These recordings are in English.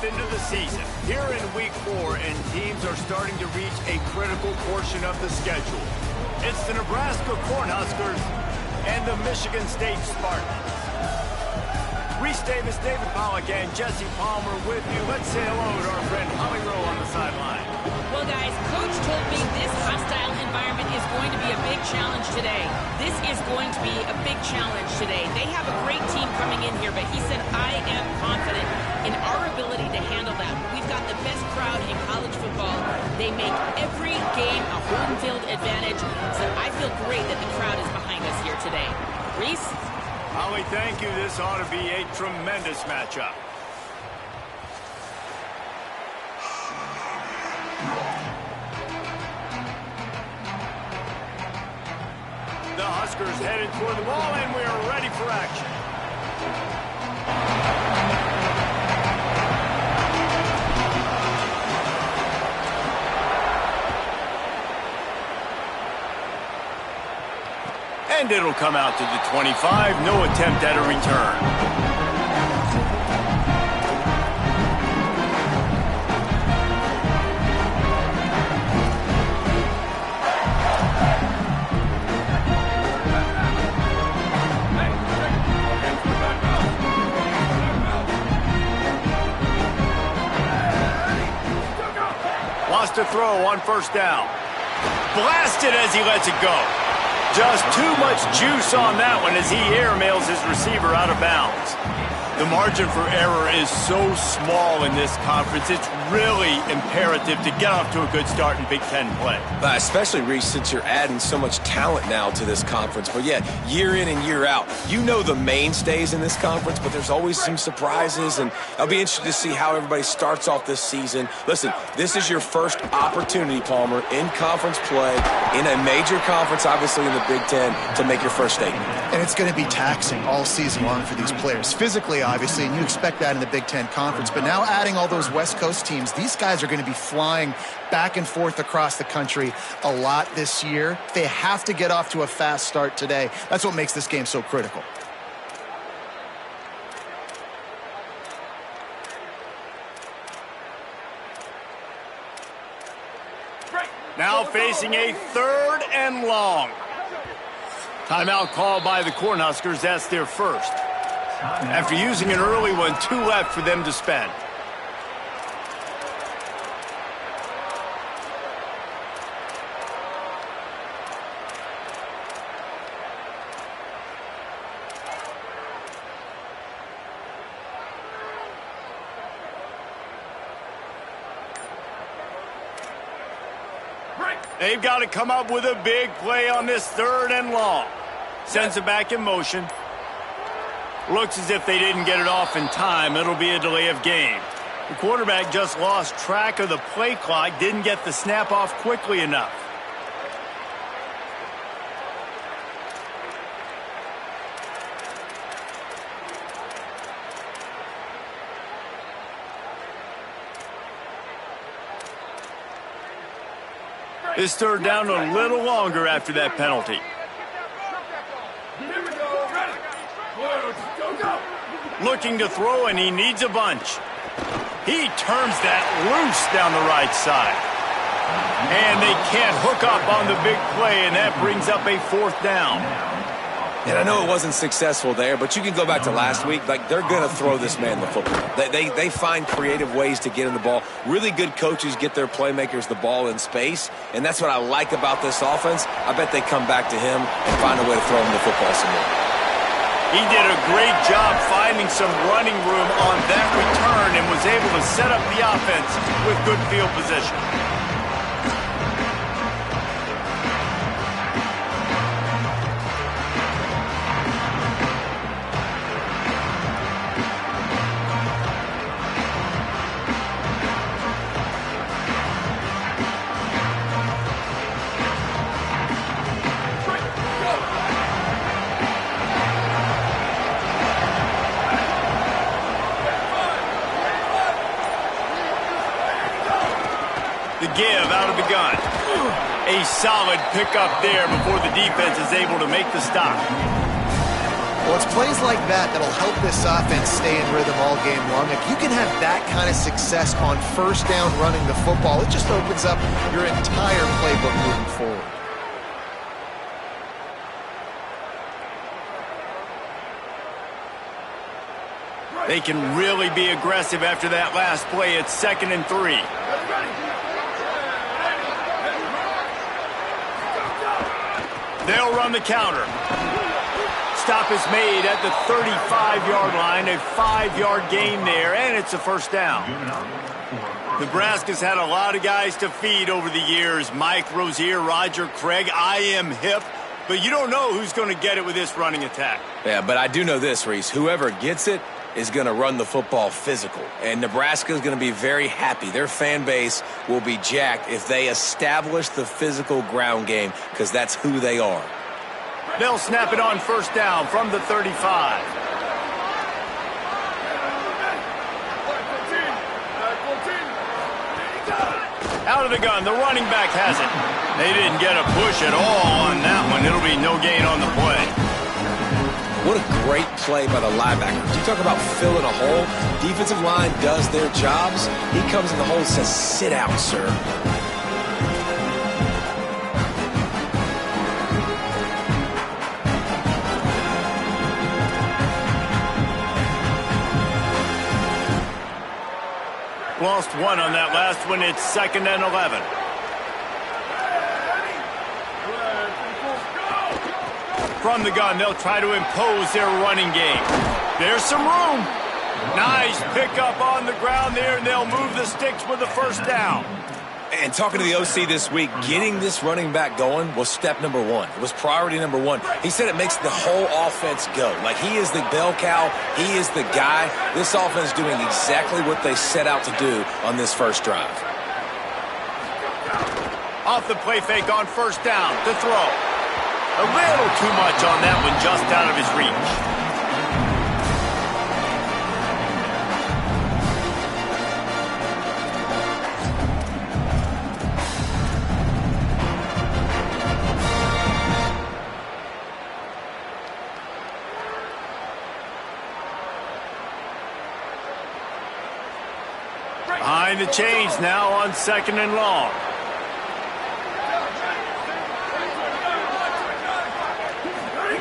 step into the season. Here in week 4, and teams are starting to reach a critical portion of the schedule. It's the Nebraska Cornhuskers and the Michigan State Spartans. Reese Davis, David Pollack, and Jesse Palmer with you. Let's say hello to our friend Holly Rowe on the sideline. Well, guys, Coach told me this hostile environment is going to be a big challenge today. This is going to be a big challenge today. They have a great team coming in here, but he said, I am confident in our ability to handle them. We've got the best crowd in college football. They make every game a home field advantage, so I feel great that the crowd is behind us here today. Reese? Holly, thank you. This ought to be a tremendous matchup. The Huskers headed toward the ball, and we are ready for action. And it'll come out to the 25. No attempt at a return. Wants to throw on first down. Blasted as he lets it go. Just too much juice on that one as he airmails his receiver out of bounds. The margin for error is so small in this conference, it's really imperative to get off to a good start in Big Ten play. Especially, Reese, since you're adding so much talent now to this conference. But, yeah, year in and year out, you know the mainstays in this conference, but there's always some surprises, and I'll be interested to see how everybody starts off this season. Listen, this is your first opportunity, Palmer, in conference play, in a major conference, obviously in the Big Ten, to make your first statement. And it's going to be taxing all season long for these players, physically, obviously, and you expect that in the Big Ten Conference. But now adding all those West Coast teams, these guys are going to be flying back and forth across the country a lot this year. They have to get off to a fast start today. That's what makes this game so critical. Now facing a 3rd and long. Timeout called by the Cornhuskers. That's their first. After using an early one, 2 left for them to spend. They've got to come up with a big play on this 3rd and long. Sends it back in motion. Looks as if they didn't get it off in time. It'll be a delay of game. The quarterback just lost track of the play clock, didn't get the snap off quickly enough. This 3rd down a little longer after that penalty. Looking to throw, and he needs a bunch. He turns that loose down the right side. And they can't hook up on the big play, and that brings up a 4th down. And I know it wasn't successful there, but you can go back to last week. Like, they're going to throw this man the football. They find creative ways to get him the ball. Really good coaches get their playmakers the ball in space, and that's what I like about this offense. I bet they come back to him and find a way to throw him the football some more. He did a great job finding some running room on that return and was able to set up the offense with good field position. The give out of the gun. A solid pickup there before the defense is able to make the stop. Well, it's plays like that that'll help this offense stay in rhythm all game long. If you can have that kind of success on first down running the football, it just opens up your entire playbook moving forward. They can really be aggressive after that last play. It's 2nd and 3. They'll run the counter. Stop is made at the 35-yard line, a 5-yard gain there, and it's a first down. Nebraska's had a lot of guys to feed over the years. Mike Rozier, Roger Craig, I am hip, but you don't know who's going to get it with this running attack. Yeah, but I do know this, Reese. Whoever gets it is going to run the football physical, and Nebraska is going to be very happy. Their fan base will be jacked if they establish the physical ground game, because that's who they are. They'll snap it on first down from the 35. Out of the gun, the running back has it. They didn't get a push at all on that one. It'll be no gain on the play. What a great play by the linebacker. You talk about filling a hole. Defensive line does their jobs. He comes in the hole and says, sit down, sir. Lost one on that last one. It's 2nd and 11. From the gun, they'll try to impose their running game. There's some room. Nice pickup on the ground there, and they'll move the sticks with the first down. And talking to the OC this week, getting this running back going was step number one. It was priority number one. He said it makes the whole offense go. Like, he is the bell cow. He is the guy. This offense doing exactly what they set out to do on this first drive. Off the play fake on first down to throw. A little too much on that one, just out of his reach. Behind the chains now on 2nd and long.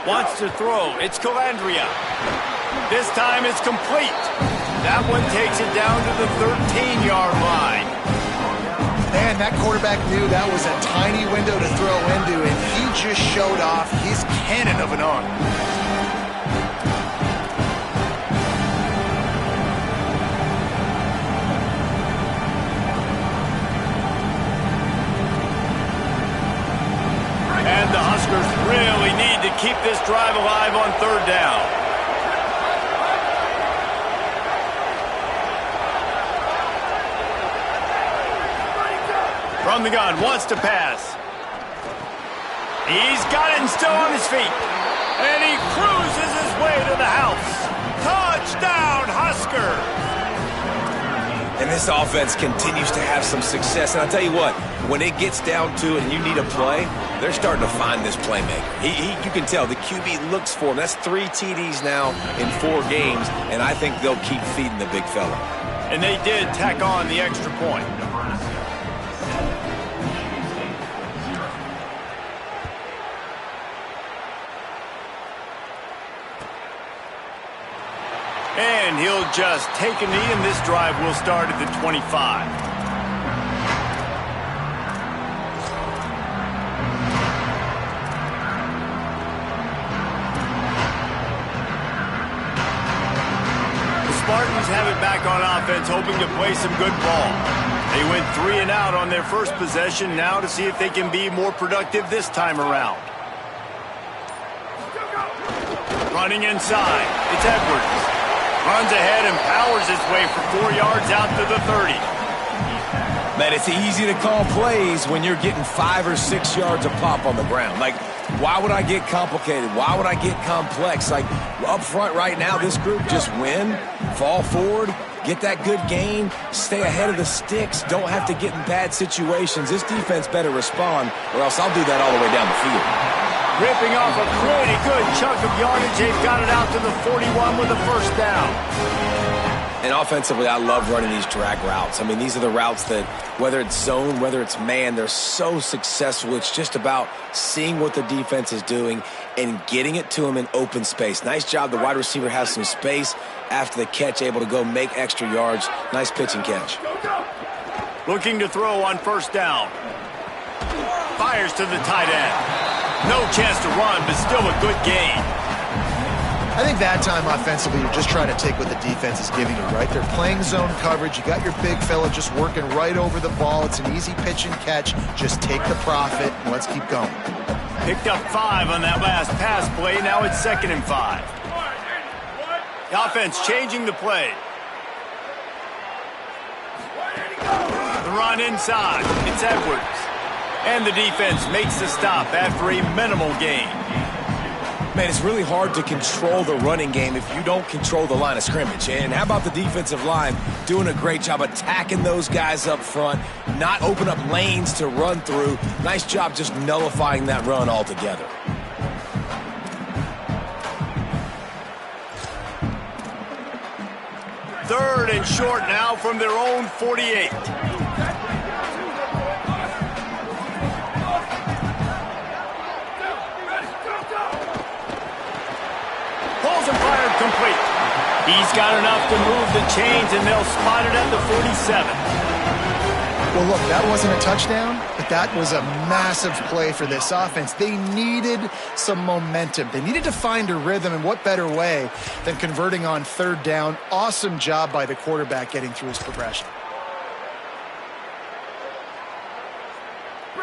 Wants to throw. It's Calandria. This time it's complete. That one takes it down to the 13-yard line. Man, that quarterback knew that was a tiny window to throw into, and he just showed off his cannon of an arm. And the Huskers really need to keep this drive alive on 3rd down. From the gun, wants to pass. He's got it and still on his feet. And he cruises his way to the house. Touchdown, Huskers! And this offense continues to have some success. And I'll tell you what, when it gets down to it and you need a play, they're starting to find this playmaker. You can tell the QB looks for him. That's 3 TDs now in 4 games, and I think they'll keep feeding the big fella. And they did tack on the extra point. And he'll just take a knee, and this drive will start at the 25. Spartans have it back on offense, hoping to play some good ball. They went 3 and out on their first possession, now to see if they can be more productive this time around. Running inside, it's Edwards. Runs ahead and powers his way for 4 yards out to the 30. Man, it's easy to call plays when you're getting 5 or 6 yards a pop on the ground. Like, why would I get complicated? Why would I get complex? Like, up front right now, this group just win, fall forward, get that good gain, stay ahead of the sticks, don't have to get in bad situations. This defense better respond, or else I'll do that all the way down the field. Ripping off a pretty good chunk of yardage. They've got it out to the 41 with a first down. And offensively, I love running these drag routes. I mean, these are the routes that, whether it's zone, whether it's man, they're so successful. It's just about seeing what the defense is doing and getting it to them in open space. Nice job. The wide receiver has some space after the catch, able to go make extra yards. Nice pitch and catch. Looking to throw on first down. Fires to the tight end. No chance to run, but still a good gain. I think that time offensively, you're just trying to take what the defense is giving you, right? They're playing zone coverage. You got your big fella just working right over the ball. It's an easy pitch and catch. Just take the profit and let's keep going. Picked up 5 on that last pass play. Now it's 2nd and 5. The offense changing the play. The run inside. It's Edwards. And the defense makes the stop after a minimal gain. Man, it's really hard to control the running game if you don't control the line of scrimmage. And how about the defensive line doing a great job attacking those guys up front, not open up lanes to run through. Nice job just nullifying that run altogether. Third and short now from their own 48. Fired complete. He's got enough to move the chains, and they'll spot it at the 47. Well, look, that wasn't a touchdown, but that was a massive play for this offense. They needed some momentum. They needed to find a rhythm, and what better way than converting on third down. Awesome job by the quarterback getting through his progression.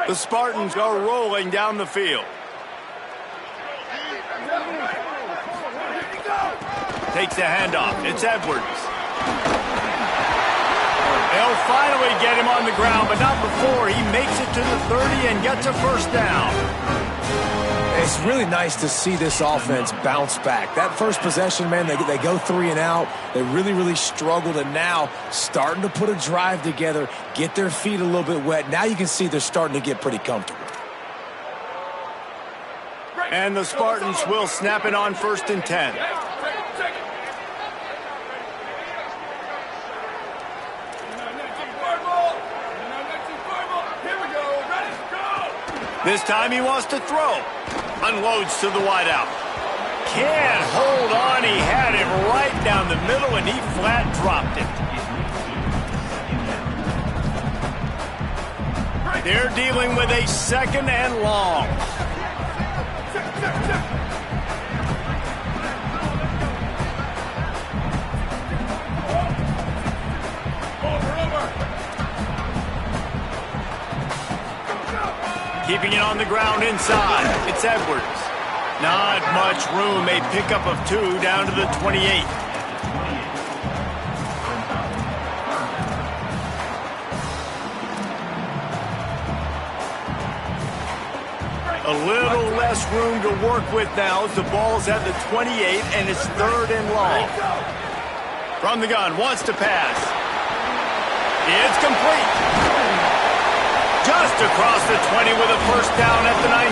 The Spartans are rolling down the field. Takes the handoff. It's Edwards. They'll finally get him on the ground, but not before he makes it to the 30 and gets a first down. It's really nice to see this offense bounce back. That first possession, man, they go 3 and out. They really struggled, and now starting to put a drive together, get their feet a little bit wet. Now you can see they're starting to get pretty comfortable. And the Spartans will snap it on 1st and 10. This time he wants to throw. Unloads to the wideout. Can't hold on. He had it right down the middle, and he flat dropped it. They're dealing with a 2nd and long. Keeping it on the ground inside. It's Edwards. Not much room. A pickup of 2 down to the 28. A little less room to work with now as the ball's at the 28 and it's 3rd and long. From the gun, wants to pass. It's complete. Just across the 20 with a first down at the 19.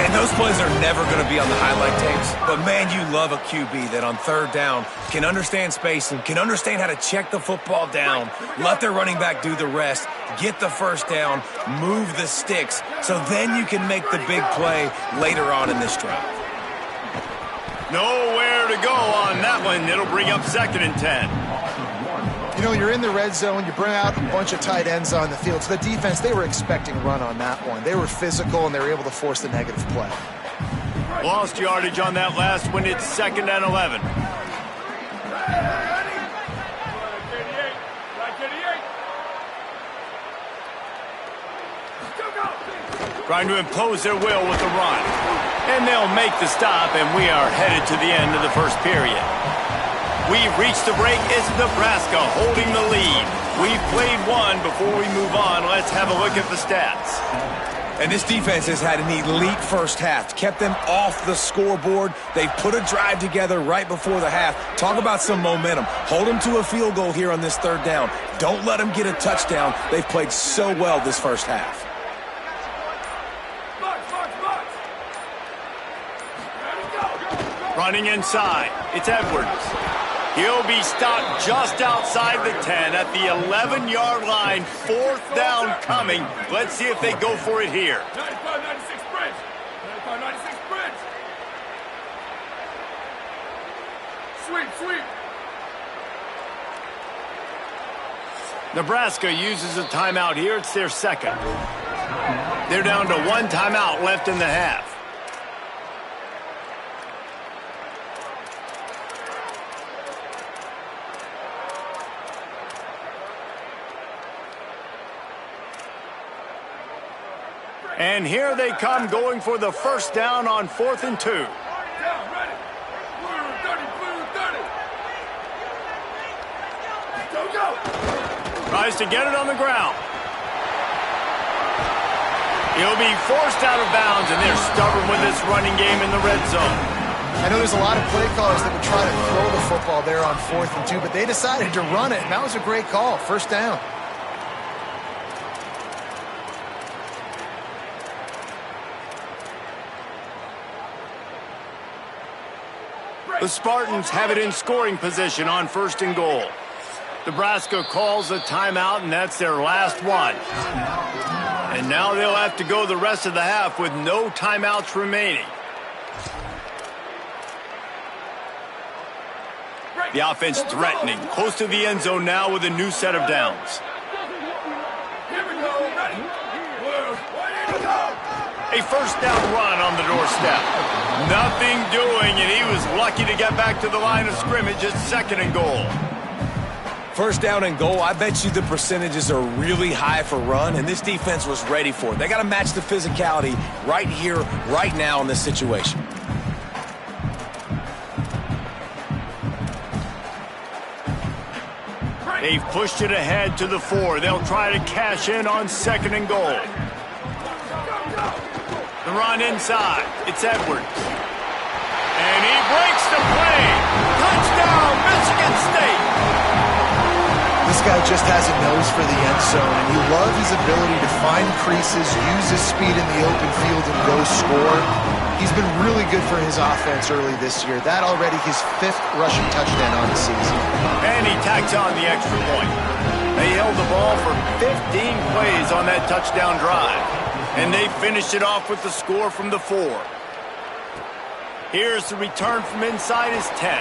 And those plays are never going to be on the highlight tapes. But, man, you love a QB that on third down can understand spacing, can understand how to check the football down, let their running back do the rest, get the first down, move the sticks, so then you can make the big play later on in this drive. Nowhere to go on that one. It'll bring up 2nd and 10. You know, you're in the red zone, you bring out a bunch of tight ends on the field. So the defense, they were expecting run on that one. They were physical, and they were able to force the negative play. Lost yardage on that last one. It's 2nd and 11. Trying to impose their will with the run. And they'll make the stop, and we are headed to the end of the first period. We've reached the break. It's Nebraska holding the lead. We've played one. Before we move on, let's have a look at the stats. And this defense has had an elite first half. Kept them off the scoreboard. They've put a drive together right before the half. Talk about some momentum. Hold them to a field goal here on this third down. Don't let them get a touchdown. They've played so well this first half. Running inside, it's Edwards. He'll be stopped just outside the 10 at the 11-yard line. 4th down coming. Let's see if they go for it here. 95-96 Bridge. 95-96 Bridge. Sweep. Nebraska uses a timeout here. It's their second. They're down to 1 timeout left in the half. And here they come, going for the first down on 4th and 2. Down, ready. Blue 30. Go. Tries to get it on the ground. He'll be forced out of bounds, and they're stubborn with this running game in the red zone. I know there's a lot of play callers that would try to throw the football there on 4th and 2, but they decided to run it, and that was a great call. First down. The Spartans have it in scoring position on 1st and goal. Nebraska calls a timeout, and that's their last one. And now they'll have to go the rest of the half with no timeouts remaining. The offense threatening, close to the end zone now with a new set of downs. Here we go. Ready. Blue. A first down run on the doorstep. Nothing doing, and he was lucky to get back to the line of scrimmage at 2nd and goal. First down and goal, I bet you the percentages are really high for run, and this defense was ready for it. They got to match the physicality right here, right now in this situation. They've pushed it ahead to the 4. They'll try to cash in on 2nd and goal. The run inside. It's Edwards. And he breaks the play. Touchdown, Michigan State. This guy just has a nose for the end zone, and you love his ability to find creases, use his speed in the open field, and go score. He's been really good for his offense early this year. That already his 5th rushing touchdown on the season. And he tacks on the extra point. They held the ball for 15 plays on that touchdown drive. And they finished it off with the score from the 4. Here's the return from inside his 10.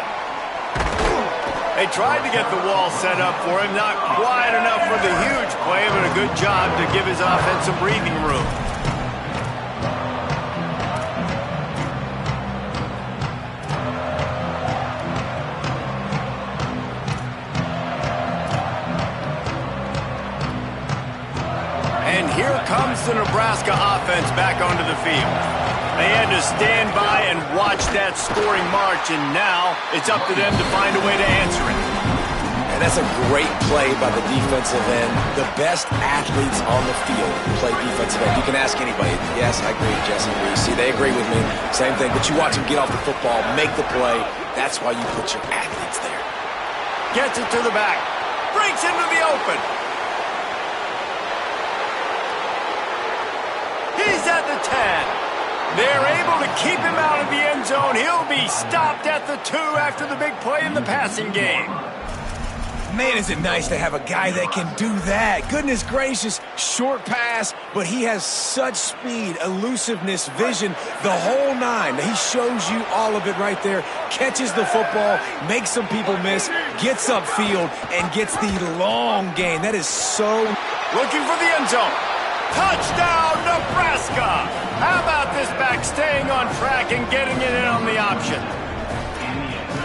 They tried to get the wall set up for him. Not quite enough for the huge play, but a good job to give his offense some breathing room. And here comes the Nebraska offense back onto the field. They had to stand by and watch that scoring march, and now it's up to them to find a way to answer it. And that's a great play by the defensive end. The best athletes on the field play defensive end. You can ask anybody. Yes, I agree, Jesse. See, they agree with me. Same thing. But you watch them get off the football, make the play. That's why you put your athletes there. Gets it to the back. Breaks into the open. He's at the 10. They're able to keep him out of the end zone. He'll be stopped at the 2 after the big play in the passing game. Man, is it nice to have a guy that can do that. Goodness gracious, short pass, but he has such speed, elusiveness, vision, the whole 9. He shows you all of it right there. Catches the football, makes some people miss, gets upfield, and gets the long gain. That is so... Looking for the end zone. Touchdown, Nebraska! How about this back staying on track and getting it in on the option?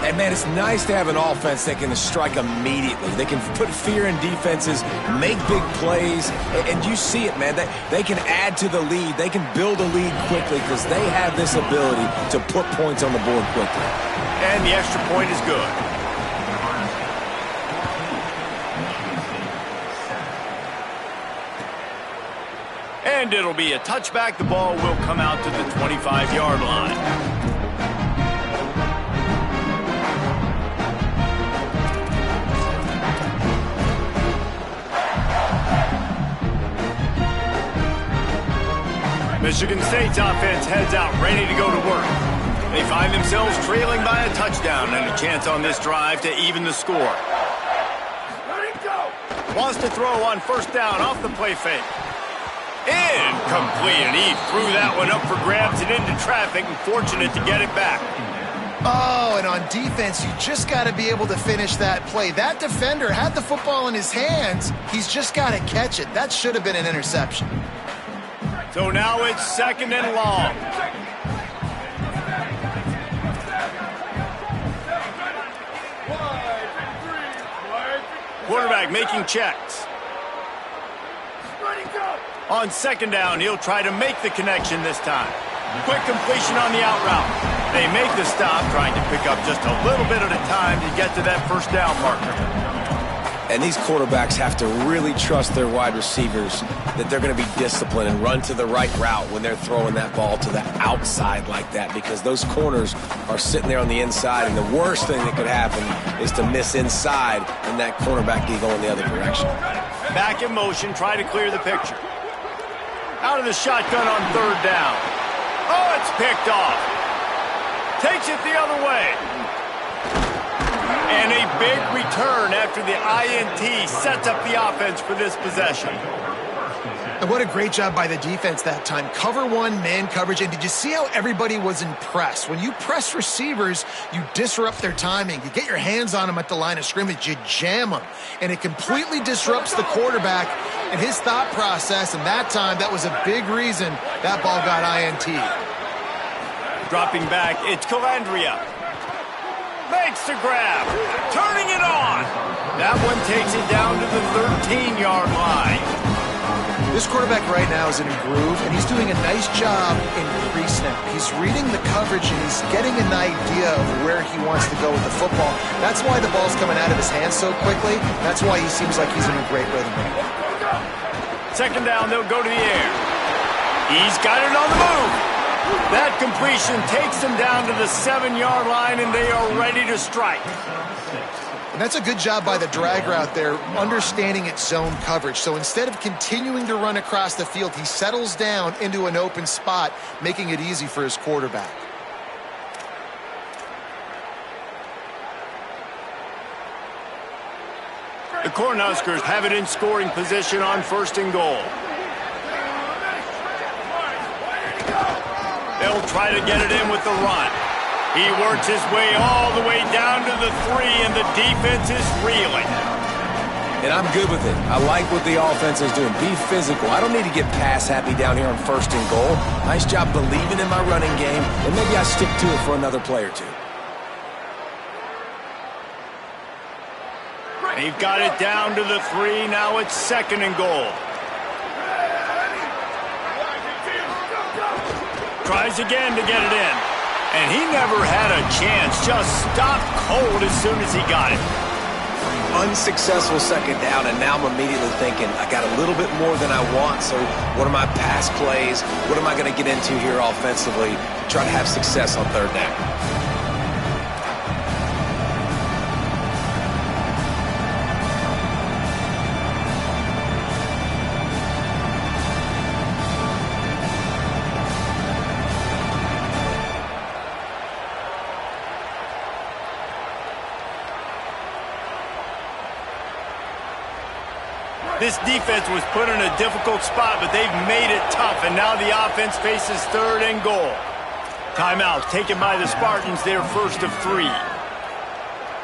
And, man, it's nice to have an offense that can strike immediately. They can put fear in defenses, make big plays, and you see it, man. They can add to the lead. They can build a lead quickly because they have this ability to put points on the board quickly. And the extra point is good. And it'll be a touchback. The ball will come out to the 25-yard line. Michigan State's offense heads out ready to go to work. They find themselves trailing by a touchdown and a chance on this drive to even the score. Ready, go! Wants to throw on first down off the play fake. Incomplete, and he threw that one up for grabs and into traffic, and fortunate to get it back. Oh, and on defense, you just got to be able to finish that play. That defender had the football in his hands. He's just got to catch it. That should have been an interception. So now it's second and long. Quarterback making checks. Ready, go! On second down, he'll try to make the connection this time. Quick completion on the out route. They make the stop, trying to pick up just a little bit at a time to get to that first down marker. And these quarterbacks have to really trust their wide receivers that they're going to be disciplined and run to the right route when they're throwing that ball to the outside like that, because those corners are sitting there on the inside, and the worst thing that could happen is to miss inside and that cornerback can go in the other direction. Back in motion, try to clear the picture. Out of the shotgun on third down. Oh, it's picked off. Takes it the other way. And a big return after the INT sets up the offense for this possession. And what a great job by the defense that time. Cover one, man coverage. And did you see how everybody was impressed? When you press receivers, you disrupt their timing. You get your hands on them at the line of scrimmage. You jam them. And it completely disrupts the quarterback and his thought process. And that time, that was a big reason that ball got INT. Dropping back, it's Calandria. Makes the grab. Turning it on. That one takes it down to the 13-yard line. This quarterback right now is in a groove, and he's doing a nice job in pre-snap. He's reading the coverage, and he's getting an idea of where he wants to go with the football. That's why the ball's coming out of his hands so quickly. That's why he seems like he's in a great rhythm right now. Second down, they'll go to the air. He's got it on the move. That completion takes them down to the 7-yard line, and they are ready to strike. And that's a good job by the drag route there, understanding its zone coverage. So instead of continuing to run across the field, he settles down into an open spot, making it easy for his quarterback. The Cornhuskers have it in scoring position on first and goal. They'll try to get it in with the run. He works his way all the way down to the 3, and the defense is reeling. And I'm good with it. I like what the offense is doing. Be physical. I don't need to get pass happy down here on first and goal. Nice job believing in my running game, and maybe I stick to it for another play or two. They've got it down to the 3. Now it's second and goal. Tries again to get it in. And he never had a chance. Just stopped cold as soon as he got it. Unsuccessful second down, and now I'm immediately thinking, I got a little bit more than I want, so what are my pass plays? What am I going to get into here offensively? Try to have success on third down. This defense was put in a difficult spot, but they've made it tough, and now the offense faces third and goal. Timeout taken by the Spartans, their first of 3.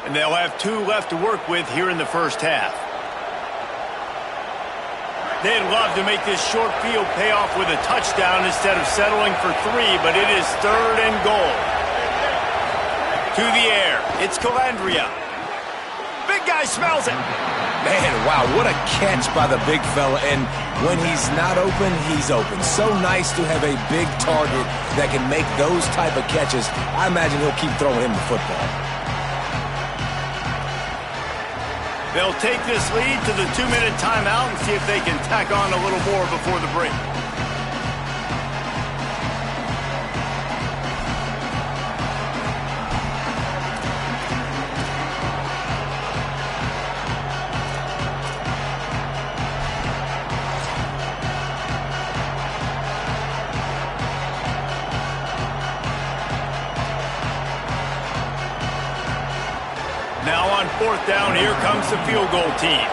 And they'll have 2 left to work with here in the first half. They'd love to make this short field pay off with a touchdown instead of settling for 3, but it is third and goal. To the air, it's Calandria. Big guy smells it. Man, wow, what a catch by the big fella. And when he's not open, he's open. So nice to have a big target that can make those type of catches. I imagine he'll keep throwing him the football. They'll take this lead to the 2-minute timeout and see if they can tack on a little more before the break. 4th down, here comes the field goal team.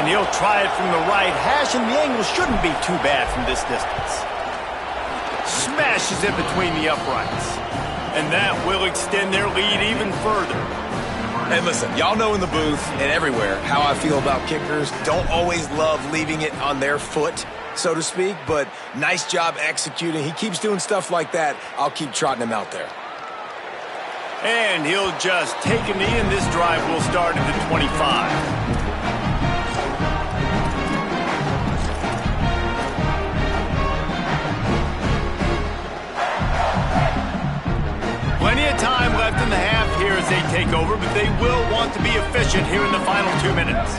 And he'll try it from the right hash, and the angle shouldn't be too bad from this distance. Smashes it between the uprights. And that will extend their lead even further. Hey, listen, y'all know in the booth and everywhere how I feel about kickers. Don't always love leaving it on their foot, so to speak, but nice job executing. He keeps doing stuff like that. I'll keep trotting him out there. And he'll just take a knee, and this drive will start at the 25. Plenty of time left in the half here as they take over, but they will want to be efficient here in the final 2 minutes.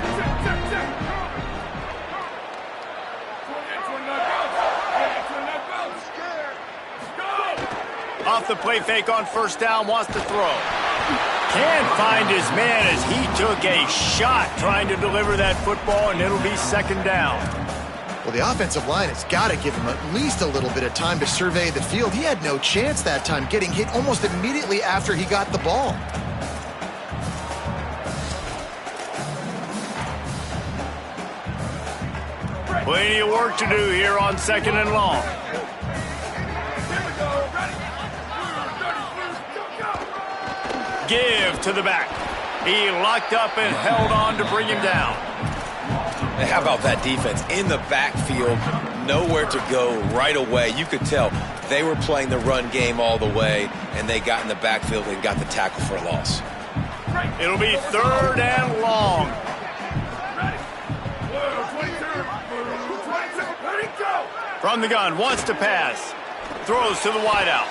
Off the play fake on 1st down, wants to throw. Can't find his man as he took a shot trying to deliver that football, and it'll be 2nd down. Well, the offensive line has got to give him at least a little bit of time to survey the field. He had no chance that time, getting hit almost immediately after he got the ball. Plenty of work to do here on 2nd and long. Give to the back. He locked up and held on to bring him down. And how about that defense in the backfield, nowhere to go right away. You could tell they were playing the run game all the way, and they got in the backfield and got the tackle for a loss. It'll be 3rd and long. From the gun, wants to pass. Throws to the wideout.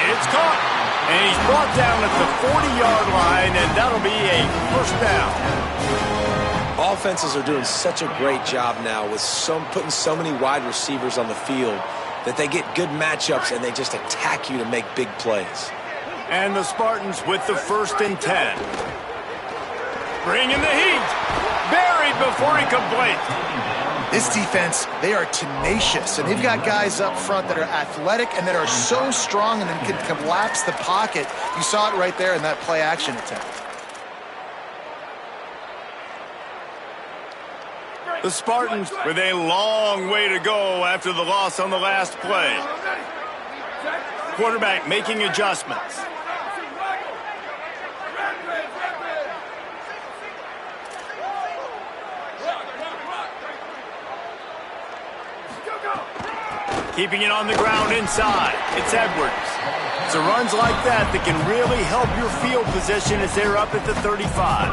It's caught. And he's brought down at the 40-yard line, and that'll be a 1st down. Offenses are doing such a great job now with putting so many wide receivers on the field that they get good matchups and they just attack you to make big plays. And the Spartans with the 1st and 10. Bringing the heat. Buried before he could blink. This defense, they are tenacious, and they've got guys up front that are athletic and that are so strong and then can collapse the pocket. You saw it right there in that play-action attempt. The Spartans with a long way to go after the loss on the last play. Quarterback making adjustments. Keeping it on the ground inside. It's Edwards. It's runs like that that can really help your field position as they're up at the 35.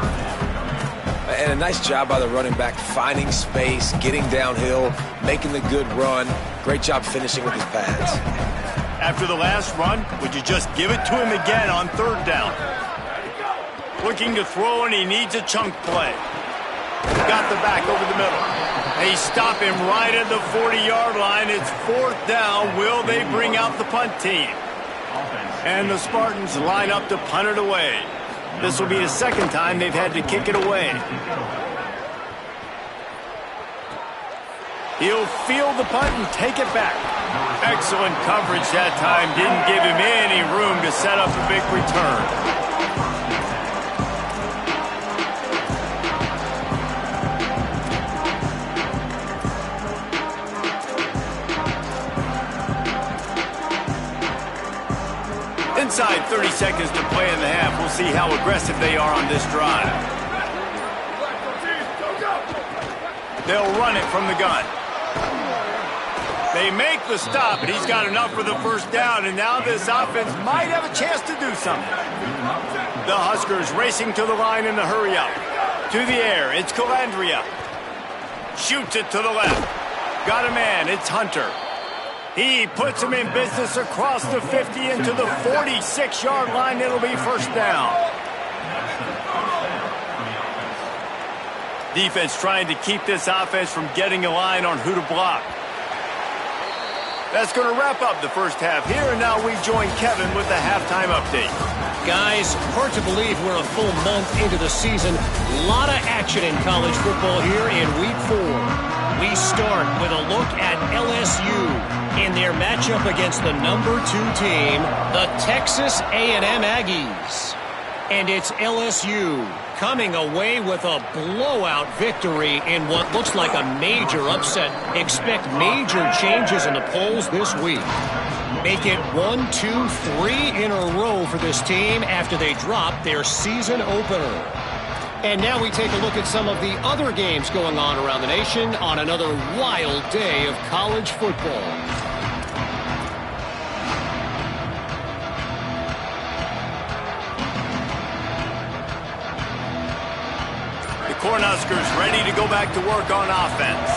And a nice job by the running back, finding space, getting downhill, making the good run. Great job finishing with his pads. After the last run, would you just give it to him again on 3rd down? Looking to throw, and he needs a chunk play. Got the back over the middle. They stop him right at the 40-yard line. It's 4th down. Will they bring out the punt team? And the Spartans line up to punt it away. This will be the 2nd time they've had to kick it away. He'll field the punt and take it back. Excellent coverage that time. Didn't give him any room to set up a big return. Inside 30 seconds to play in the half. We'll see how aggressive they are on this drive. They'll run it from the gun. They make the stop, and he's got enough for the 1st down, and now this offense might have a chance to do something. The Huskers racing to the line in the hurry up. To the air, it's Calandria. Shoots it to the left. Got a man, it's Hunter. He puts him in business across the 50 into the 46-yard line. It'll be 1st down. Defense trying to keep this offense from getting a line on who to block. That's going to wrap up the first half here, and now we join Kevin with the halftime update. Guys, hard to believe we're a full month into the season. A lot of action in college football here in Week 4. We start with a look at LSU in their matchup against the number 2 team, the Texas A&M Aggies. And it's LSU coming away with a blowout victory in what looks like a major upset. Expect major changes in the polls this week. Make it 1, 2, 3 in a row for this team after they drop their season opener. And now we take a look at some of the other games going on around the nation on another wild day of college football. Cornhuskers ready to go back to work on offense.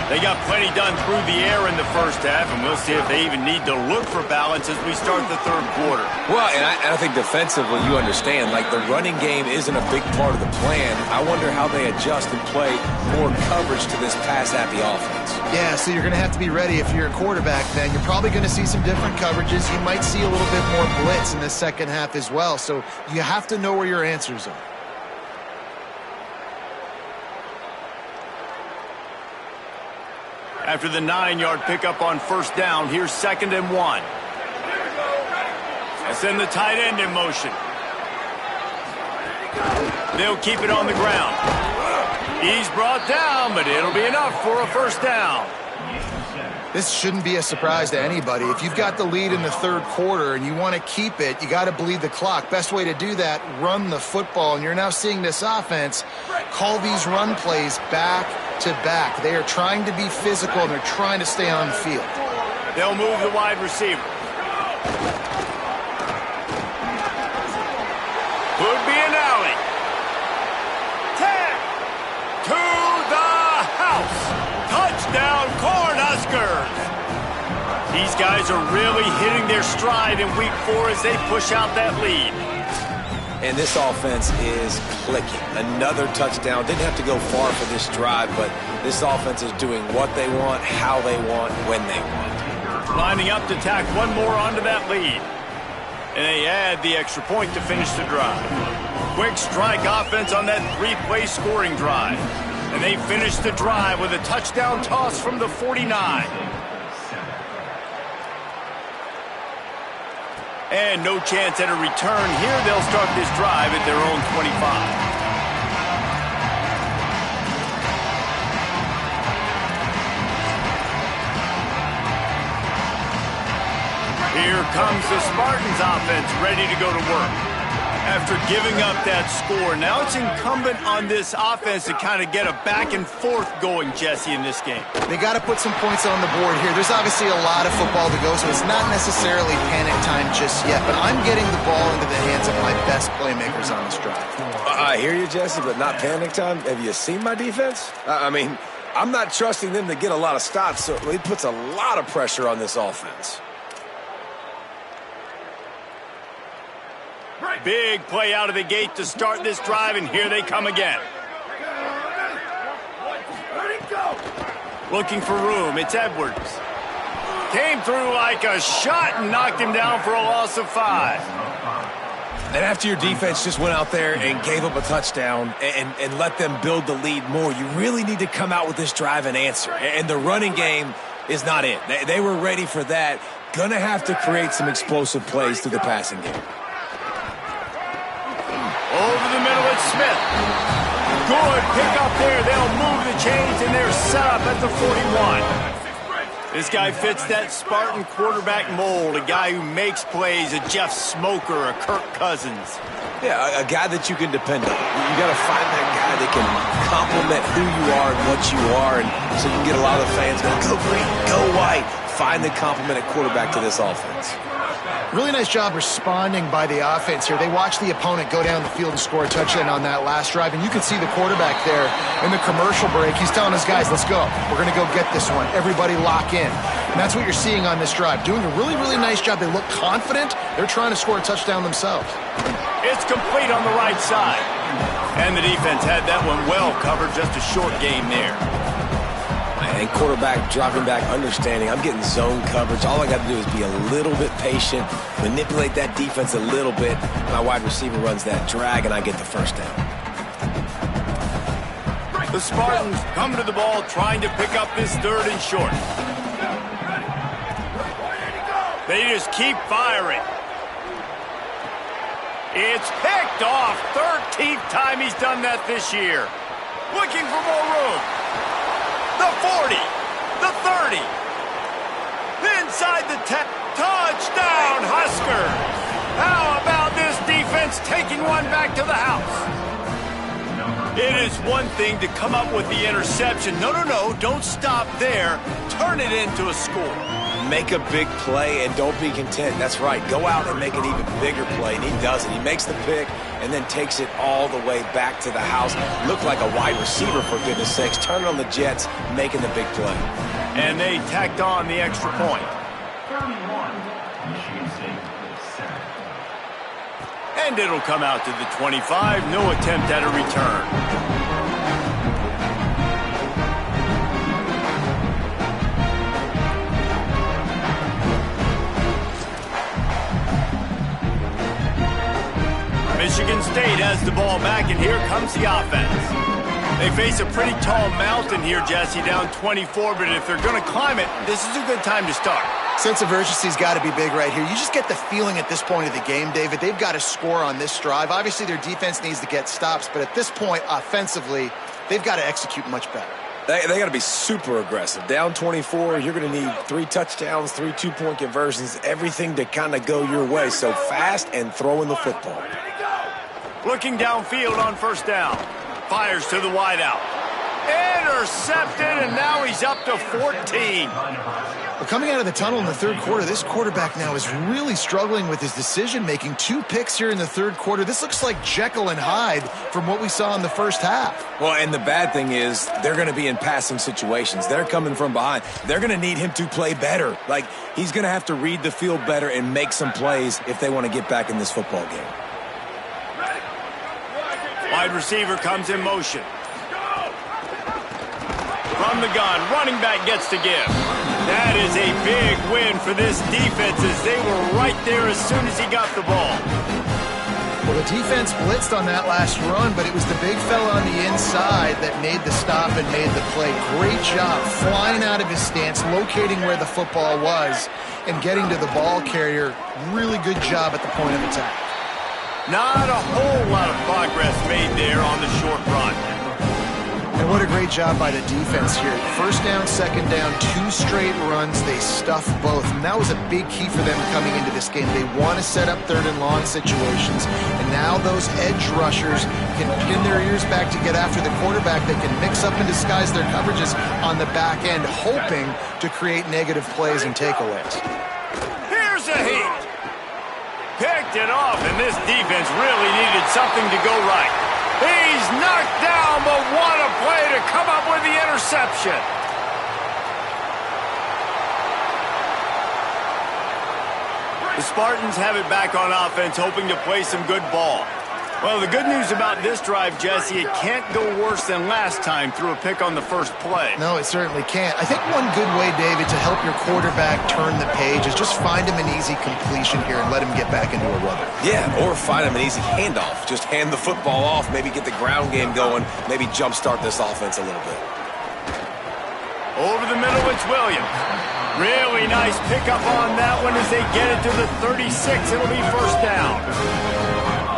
They got plenty done through the air in the first half, and we'll see if they even need to look for balance as we start the third quarter. Well, and I think defensively, you understand, like the running game isn't a big part of the plan. I wonder how they adjust and play more coverage to this pass-happy offense. Yeah, so you're going to have to be ready if you're a quarterback then. You're probably going to see some different coverages. You might see a little bit more blitz in the second half as well, so you have to know where your answers are. After the 9-yard pickup on first down, here's 2nd and 1. And send the tight end in motion. They'll keep it on the ground. He's brought down, but it'll be enough for a first down. This shouldn't be a surprise to anybody. If you've got the lead in the third quarter and you want to keep it, you got to bleed the clock. Best way to do that, run the football. And you're now seeing this offense call these run plays back to back. They are trying to be physical and they're trying to stay on the field. They'll move the wide receiver. Could be an alley. 10 to the house. Touchdown, Cornhuskers. These guys are really hitting their stride in week 4 as they push out that lead. And this offense is clicking. Another touchdown. Didn't have to go far for this drive, but this offense is doing what they want, how they want, when they want. Lining up to tack one more onto that lead. And they add the extra point to finish the drive. Quick strike offense on that 3-play scoring drive. And they finish the drive with a touchdown toss from the 49. And no chance at a return here. They'll start this drive at their own 25. Here comes the Spartans offense ready to go to work. After giving up that score, now it's incumbent on this offense to kind of get a back and forth going, Jesse, in this game. They got to put some points on the board here. There's obviously a lot of football to go, so it's not necessarily panic time just yet, but I'm getting the ball into the hands of my best playmakers on this drive. I hear you, Jesse, but not panic time. Have you seen my defense? I mean, I'm not trusting them to get a lot of stops, so it puts a lot of pressure on this offense. Big play out of the gate to start this drive, and here they come again. Looking for room, it's Edwards. Came through like a shot and knocked him down for a loss of 5. And after your defense just went out there and gave up a touchdown and let them build the lead more, you really need to come out with this drive and answer. And the running game is not it. They were ready for that. Gonna have to create some explosive plays through the passing game. Over the middle, it's Smith. Good pick up there. They'll move the chains, and they're set up at the 41. This guy fits that Spartan quarterback mold, a guy who makes plays, a Jeff Smoker, a Kirk Cousins. Yeah, a guy that you can depend on. You got to find that guy that can complement who you are and what you are, and so you can get a lot of the fans going, go green, go white. Find the complement at quarterback to this offense. Really nice job responding by the offense here. They watched the opponent go down the field and score a touchdown on that last drive, and you can see the quarterback there in the commercial break. He's telling his guys, let's go. We're going to go get this one. Everybody lock in. And that's what you're seeing on this drive. Doing a really, really nice job. They look confident. They're trying to score a touchdown themselves. It's complete on the right side. And the defense had that one well covered. Just a short game there. And quarterback dropping back, understanding I'm getting zone coverage. All I got to do is be a little bit patient, manipulate that defense a little bit. My wide receiver runs that drag, and I get the first down. The Spartans come to the ball trying to pick up this 3rd and short. They just keep firing. It's picked off. 13th time he's done that this year. Looking for more room. The 40. The 30. Inside the 10. Touchdown, Huskers. How about this defense taking one back to the house? It is one thing to come up with the interception. No, don't stop there. Turn it into a score. Make a big play and don't be content. That's right. Go out and make an even bigger play, and he does it. He makes the pick and then takes it all the way back to the house. Looked like a wide receiver, for goodness sakes. Turning on the Jets, making the big play. And they tacked on the extra point. 31, Michigan State with 7. And it'll come out to the 25. No attempt at a return. Michigan State has the ball back, and here comes the offense. They face a pretty tall mountain here, Jesse, down 24, but if they're going to climb it, this is a good time to start. Sense of urgency's got to be big right here. You just get the feeling at this point of the game, David, they've got to score on this drive. Obviously, their defense needs to get stops, but at this point, offensively, they've got to execute much better. They got to be super aggressive. Down 24, you're going to need 3 touchdowns, 3 two-point conversions, everything to kind of go your way. So fast and throwing the football. Looking downfield on first down. Fires to the wideout. Intercepted, and now he's up to 14. Well, coming out of the tunnel in the third quarter, this quarterback now is really struggling with his decision-making. 2 picks here in the third quarter. This looks like Jekyll and Hyde from what we saw in the first half. Well, and the bad thing is they're going to be in passing situations. They're coming from behind. They're going to need him to play better. Like, he's going to have to read the field better and make some plays if they want to get back in this football game. Wide receiver comes in motion. From the gun, running back gets to give. That is a big win for this defense as they were right there as soon as he got the ball. Well, the defense blitzed on that last run, but it was the big fella on the inside that made the stop and made the play. Great job flying out of his stance, locating where the football was, and getting to the ball carrier. Really good job at the point of attack. Not a whole lot of progress made there on the short run. And what a great job by the defense here. First down, second down, 2 straight runs. They stuffed both. And that was a big key for them coming into this game. They want to set up third and long situations. And now those edge rushers can pin their ears back to get after the quarterback. They can mix up and disguise their coverages on the back end, hoping to create negative plays and takeaways. Here's a heat. Picked it off, and this defense really needed something to go right. He's knocked down, but what a play to come up with the interception. The Spartans have it back on offense, hoping to play some good ball. Well, the good news about this drive, Jesse, it can't go worse than last time through a pick on the first play. No, it certainly can't. I think one good way, David, to help your quarterback turn the page is just find him an easy completion here and let him get back into a rhythm. Yeah, or find him an easy handoff. Just hand the football off, maybe get the ground game going, maybe jumpstart this offense a little bit. Over the middle, it's Williams. Really nice pickup on that one as they get it to the 36. It'll be first down.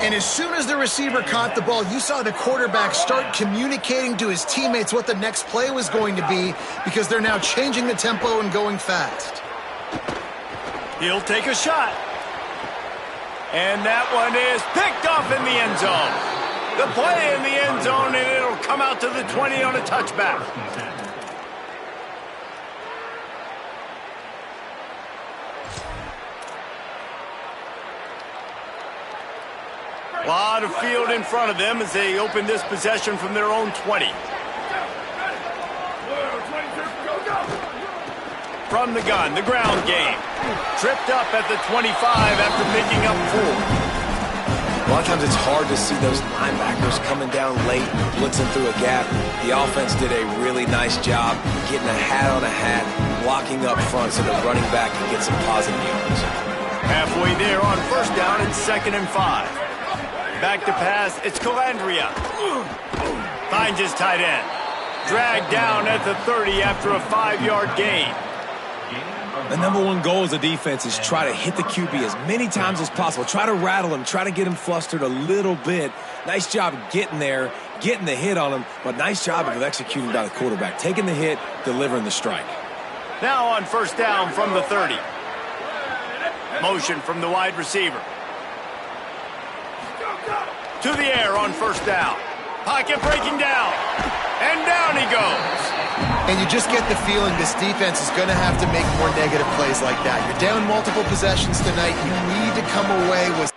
And as soon as the receiver caught the ball, you saw the quarterback start communicating to his teammates what the next play was going to be because they're now changing the tempo and going fast. He'll take a shot. And that one is picked off in the end zone. The play in the end zone, and it'll come out to the 20 on a touchback. A lot of field in front of them as they open this possession from their own 20. From the gun, the ground game. Tripped up at the 25 after picking up 4. A lot of times it's hard to see those linebackers coming down late, blitzing through a gap. The offense did a really nice job getting a hat on a hat, blocking up front so the running back can get some positive yards. Halfway there on first down and 2nd and 5. Back to pass, it's Calandria. Finds his tight end. Dragged down at the 30 after a 5-yard gain. The number one goal as a defense is try to hit the QB as many times as possible. Try to rattle him. Try to get him flustered a little bit. Nice job getting there, getting the hit on him, but nice job of executing by the quarterback. Taking the hit, delivering the strike. Now on first down from the 30. Motion from the wide receiver. To the air on first down. Pocket breaking down. And down he goes. And you just get the feeling this defense is going to have to make more negative plays like that. You're down multiple possessions tonight. You need to come away with...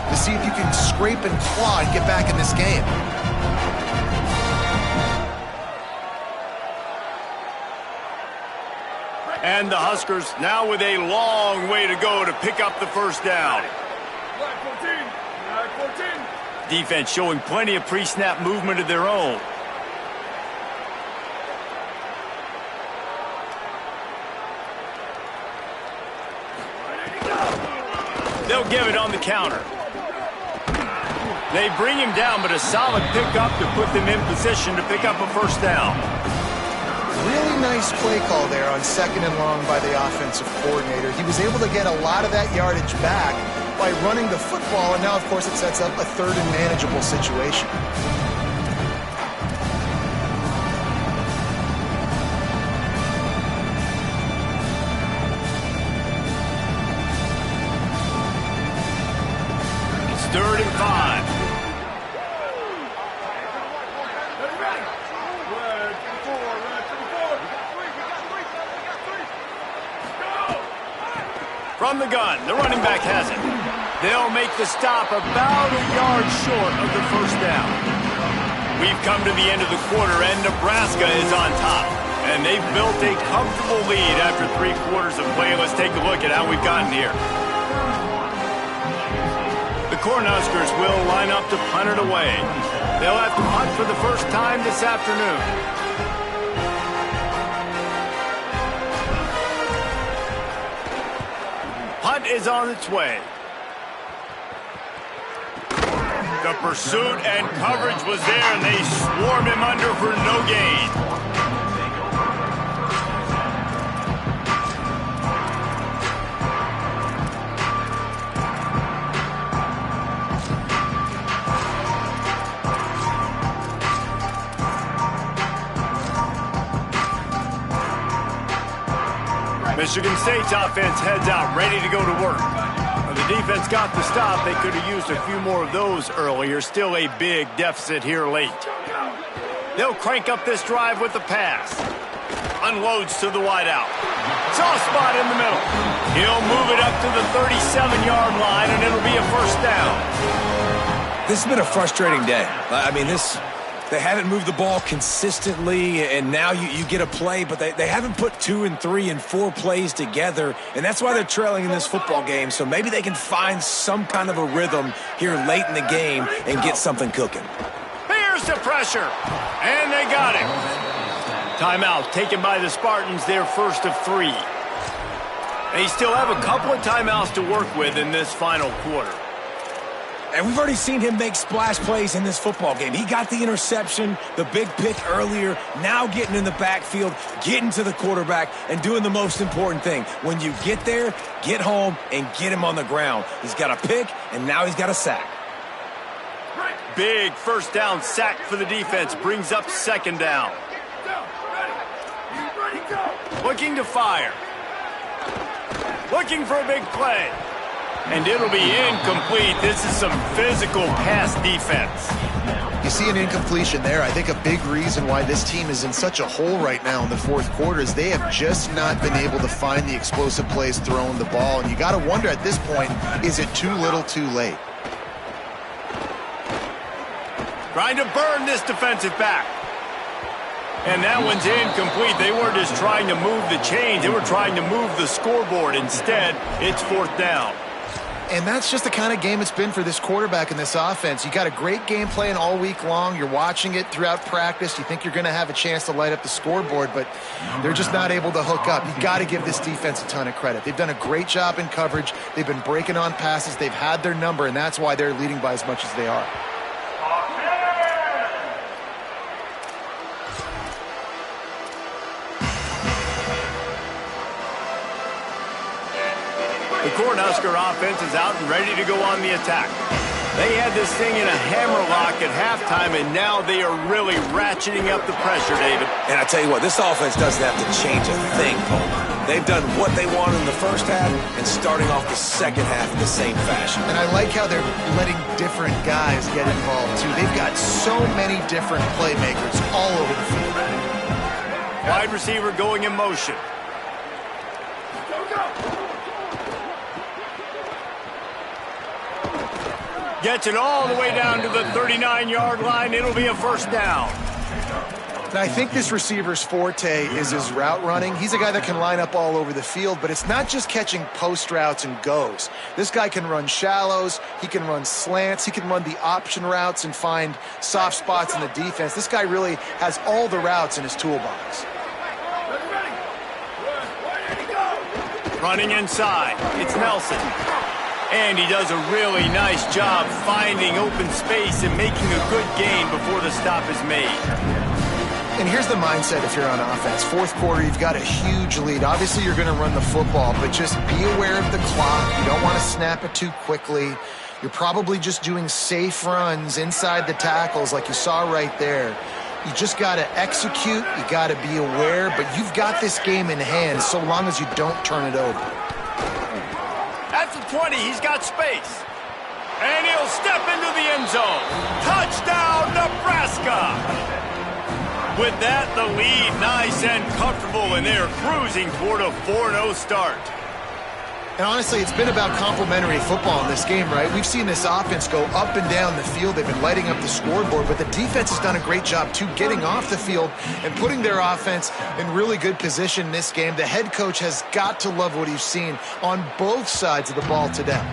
to see if you can scrape and claw and get back in this game. And the Huskers now with a long way to go to pick up the first down. Defense showing plenty of pre-snap movement of their own. They'll give it on the counter. They bring him down, but a solid pickup to put them in position to pick up a first down. Really nice play call there on second and long by the offensive coordinator. He was able to get a lot of that yardage back by running the football, and now, of course, it sets up a third and manageable situation. Third and 5. From the gun, the running back has it. They'll make the stop about a yard short of the first down. We've come to the end of the quarter, and Nebraska is on top. And they've built a comfortable lead after 3 quarters of play. Let's take a look at how we've gotten here. The Cornhuskers will line up to punt it away. They'll have to punt for the first time this afternoon. Punt is on its way. The pursuit and coverage was there, and they swarm him under for no gain. Michigan State's offense heads out, ready to go to work. When the defense got the stop, they could have used a few more of those earlier. Still a big deficit here late. They'll crank up this drive with the pass. Unloads to the wideout. Soft spot in the middle. He'll move it up to the 37-yard line, and it'll be a first down. This has been a frustrating day. I mean, they haven't moved the ball consistently, and now you get a play, but they haven't put 2 and 3 and 4 plays together, and that's why they're trailing in this football game. So maybe they can find some kind of a rhythm here late in the game and get something cooking. Here's the pressure, and they got him. Timeout taken by the Spartans, their first of 3. They still have a couple of timeouts to work with in this final quarter. And we've already seen him make splash plays in this football game. He got the interception, the big pick earlier, now getting in the backfield, getting to the quarterback, and doing the most important thing. When you get there, get home, and get him on the ground. He's got a pick, and now he's got a sack. Big first down sack for the defense, brings up second down. Looking to fire. Looking for a big play. And it'll be incomplete. This is some physical pass defense. You see an incompletion there. I think a big reason why this team is in such a hole right now in the fourth quarter is they have just not been able to find the explosive plays throwing the ball. And you got to wonder at this point, is it too little too late? Trying to burn this defensive back. And that one's incomplete. They weren't just trying to move the chains. They were trying to move the scoreboard. Instead, it's 4th down. And that's just the kind of game it's been for this quarterback in this offense. You got a great game plan all week long. You're watching it throughout practice. You think you're going to have a chance to light up the scoreboard, but they're just not able to hook up. You got to give this defense a ton of credit. They've done a great job in coverage. They've been breaking on passes. They've had their number, and that's why they're leading by as much as they are. The Cornhusker offense is out and ready to go on the attack. They had this thing in a hammerlock at halftime, and now they are really ratcheting up the pressure, David. And I tell you what, this offense doesn't have to change a thing, Cole. They've done what they wanted in the first half and starting off the second half in the same fashion. And I like how they're letting different guys get involved, too. They've got so many different playmakers all over the field. Wide receiver going in motion. Gets it all the way down to the 39-yard line. It'll be a 1st down. Now, I think this receiver's forte is his route running. He's a guy that can line up all over the field, but it's not just catching post routes and goes. This guy can run shallows. He can run slants. He can run the option routes and find soft spots in the defense. This guy really has all the routes in his toolbox. Running inside. It's Nelson. And he does a really nice job finding open space and making a good gain before the stop is made. And here's the mindset if you're on offense. 4th quarter, you've got a huge lead. Obviously, you're going to run the football, but just be aware of the clock. You don't want to snap it too quickly. You're probably just doing safe runs inside the tackles like you saw right there. You just got to execute. You got to be aware, but you've got this game in hand so long as you don't turn it over. At the 20, he's got space. And he'll step into the end zone. Touchdown, Nebraska! With that, the lead nice and comfortable, and they're cruising toward a 4-0 start. And honestly, it's been about complementary football in this game, right? We've seen this offense go up and down the field. They've been lighting up the scoreboard, but the defense has done a great job, too, getting off the field and putting their offense in really good position in this game. The head coach has got to love what he's seen on both sides of the ball today.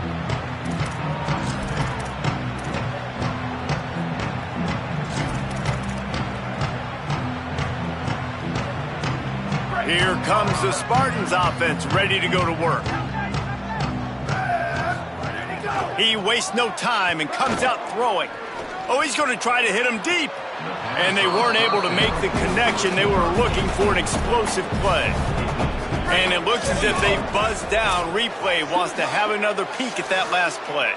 Here comes the Spartans offense ready to go to work. He wastes no time and comes out throwing. Oh, he's going to try to hit him deep. And they weren't able to make the connection. They were looking for an explosive play. And it looks as if they buzzed down. Replay wants to have another peek at that last play.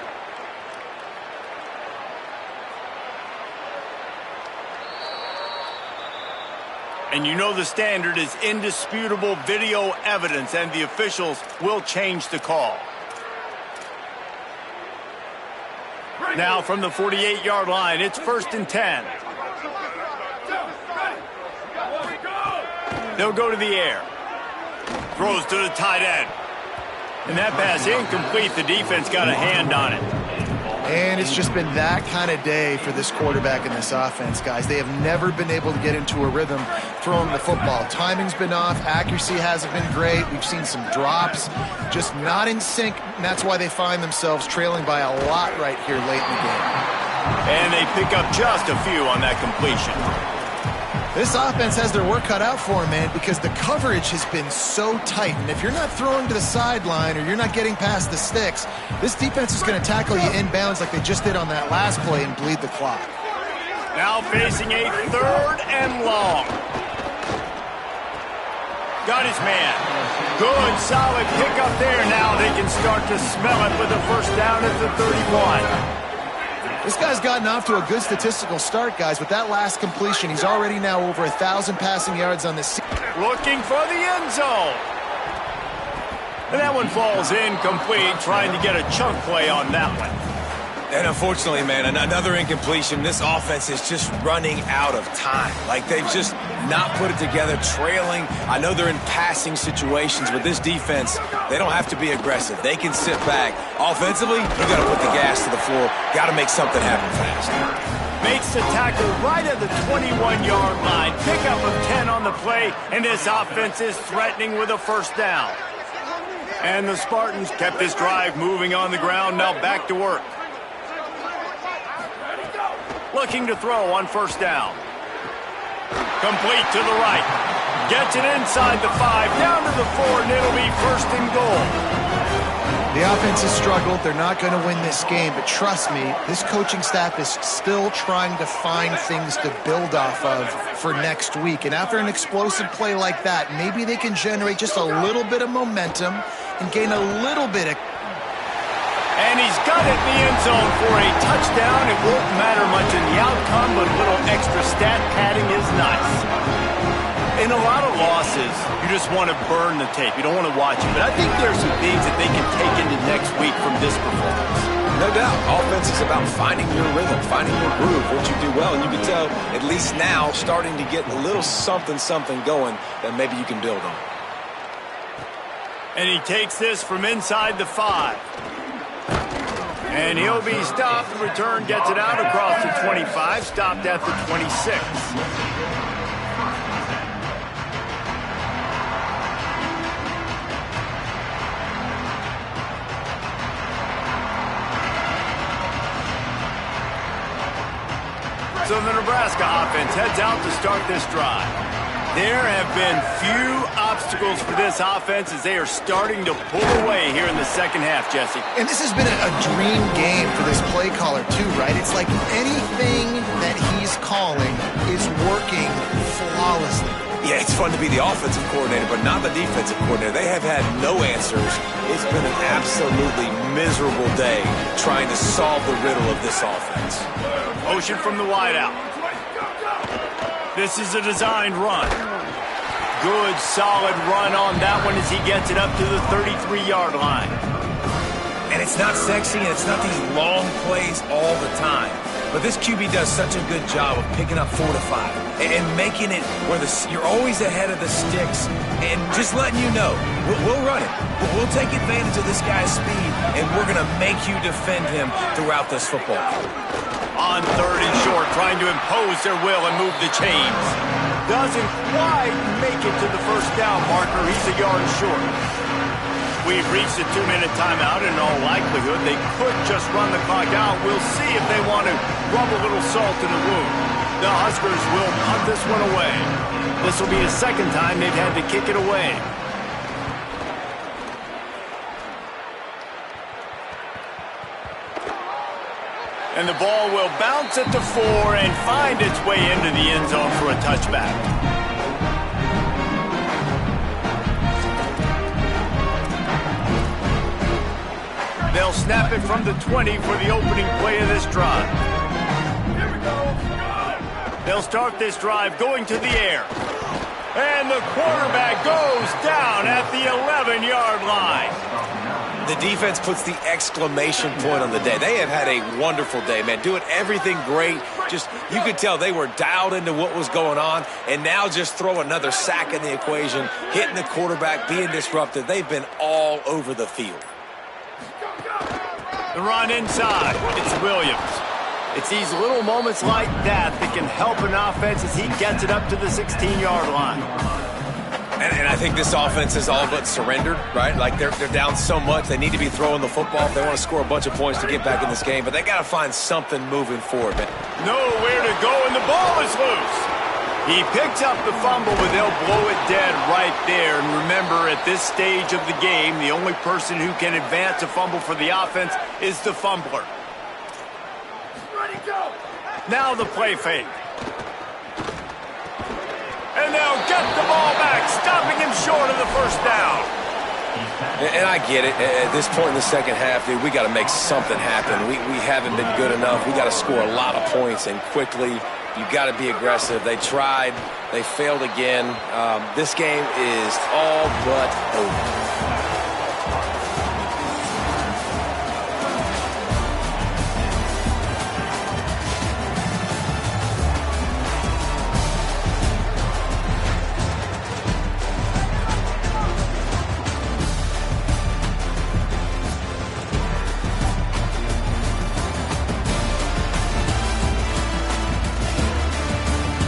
And you know the standard is indisputable video evidence, and the officials will change the call. Now from the 48-yard line, it's 1st and 10. They'll go to the air. Throws to the tight end. And that pass incomplete. The defense got a hand on it. And it's just been that kind of day for this quarterback and this offense, guys. They have never been able to get into a rhythm throwing the football. Timing's been off. Accuracy hasn't been great. We've seen some drops, just not in sync, and that's why they find themselves trailing by a lot right here late in the game. And they pick up just a few on that completion. This offense has their work cut out for them, man, because the coverage has been so tight. And if you're not throwing to the sideline or you're not getting past the sticks, this defense is going to tackle you inbounds like they just did on that last play and bleed the clock. Now facing a 3rd and long. Got his man. Good, solid pickup there. Now they can start to smell it with a 1st down at the 31. This guy's gotten off to a good statistical start, guys. With that last completion, he's already now over 1,000 passing yards on this season. Looking for the end zone. And that one falls incomplete, trying to get a chunk play on that one. And unfortunately, man, another incompletion. This offense is just running out of time. Like, they've just not put it together, trailing. I know they're in passing situations, but this defense, they don't have to be aggressive. They can sit back. Offensively, you got to put the gas to the floor. Got to make something happen fast. Makes the tackle right at the 21-yard line. Pickup of 10 on the play, and this offense is threatening with a first down. And the Spartans kept this drive moving on the ground. Now back to work. Looking to throw on first down. Complete to the right. Gets it inside the 5, down to the 4, and it'll be first and goal. The offense has struggled. They're not going to win this game, but trust me, this coaching staff is still trying to find things to build off of for next week. And after an explosive play like that, maybe they can generate just a little bit of momentum and gain a little bit of... And he's got it in the end zone for a touchdown. It won't matter much in the outcome, but a little extra stat padding is nice. In a lot of losses, you just want to burn the tape. You don't want to watch it. But I think there are some things that they can take into next week from this performance. No doubt. Offense is about finding your rhythm, finding your groove, what you do well. And you can tell, at least now, starting to get a little something going that maybe you can build on. And he takes this from inside the 5. And he'll be stopped. Return gets it out across the 25, stopped at the 26. So the Nebraska offense heads out to start this drive. There have been few obstacles for this offense as they are starting to pull away here in the second half, Jesse. And this has been a dream game for this play caller too, right? It's like anything that he's calling is working flawlessly. Yeah, it's fun to be the offensive coordinator, but not the defensive coordinator. They have had no answers. It's been an absolutely miserable day trying to solve the riddle of this offense. Motion from the wideout. This is a designed run. Good, solid run on that one as he gets it up to the 33-yard line. And it's not sexy, and it's not these long plays all the time. But this QB does such a good job of picking up 4 to 5 and making it where you're always ahead of the sticks and just letting you know, we'll run it. We'll take advantage of this guy's speed, and we're going to make you defend him throughout this football game. On 3rd and short, trying to impose their will and move the chains. Doesn't quite make it to the first down marker. He's a yard short. We've reached a 2-minute timeout, and in all likelihood, they could just run the clock out. We'll see if they want to rub a little salt in the wound. The Huskers will punt this one away. This will be the second time they've had to kick it away. And the ball will bounce at the 4 and find its way into the end zone for a touchback. They'll snap it from the 20 for the opening play of this drive. Here we go. They'll start this drive going to the air. And the quarterback goes down at the 11-yard line. The defense puts the exclamation point on the day. They have had a wonderful day, man. Doing everything great. Just, you could tell they were dialed into what was going on. And now just throw another sack in the equation, hitting the quarterback, being disruptive. They've been all over the field. The run inside. It's Williams. It's these little moments like that that can help an offense as he gets it up to the 16-yard line. And I think this offense is all but surrendered, right? Like they're down so much, they need to be throwing the football if they want to score a bunch of points to get back in this game. But they got to find something moving forward, man. Nowhere to go, and the ball is loose. He picks up the fumble, but they'll blow it dead right there. And remember, at this stage of the game, the only person who can advance a fumble for the offense is the fumbler. Now the play fake. And they'll get the ball back, stopping him short of the first down. And I get it. At this point in the second half, dude, we got to make something happen. We haven't been good enough. We got to score a lot of points and quickly. You got to be aggressive. They tried. They failed again. This game is all but over.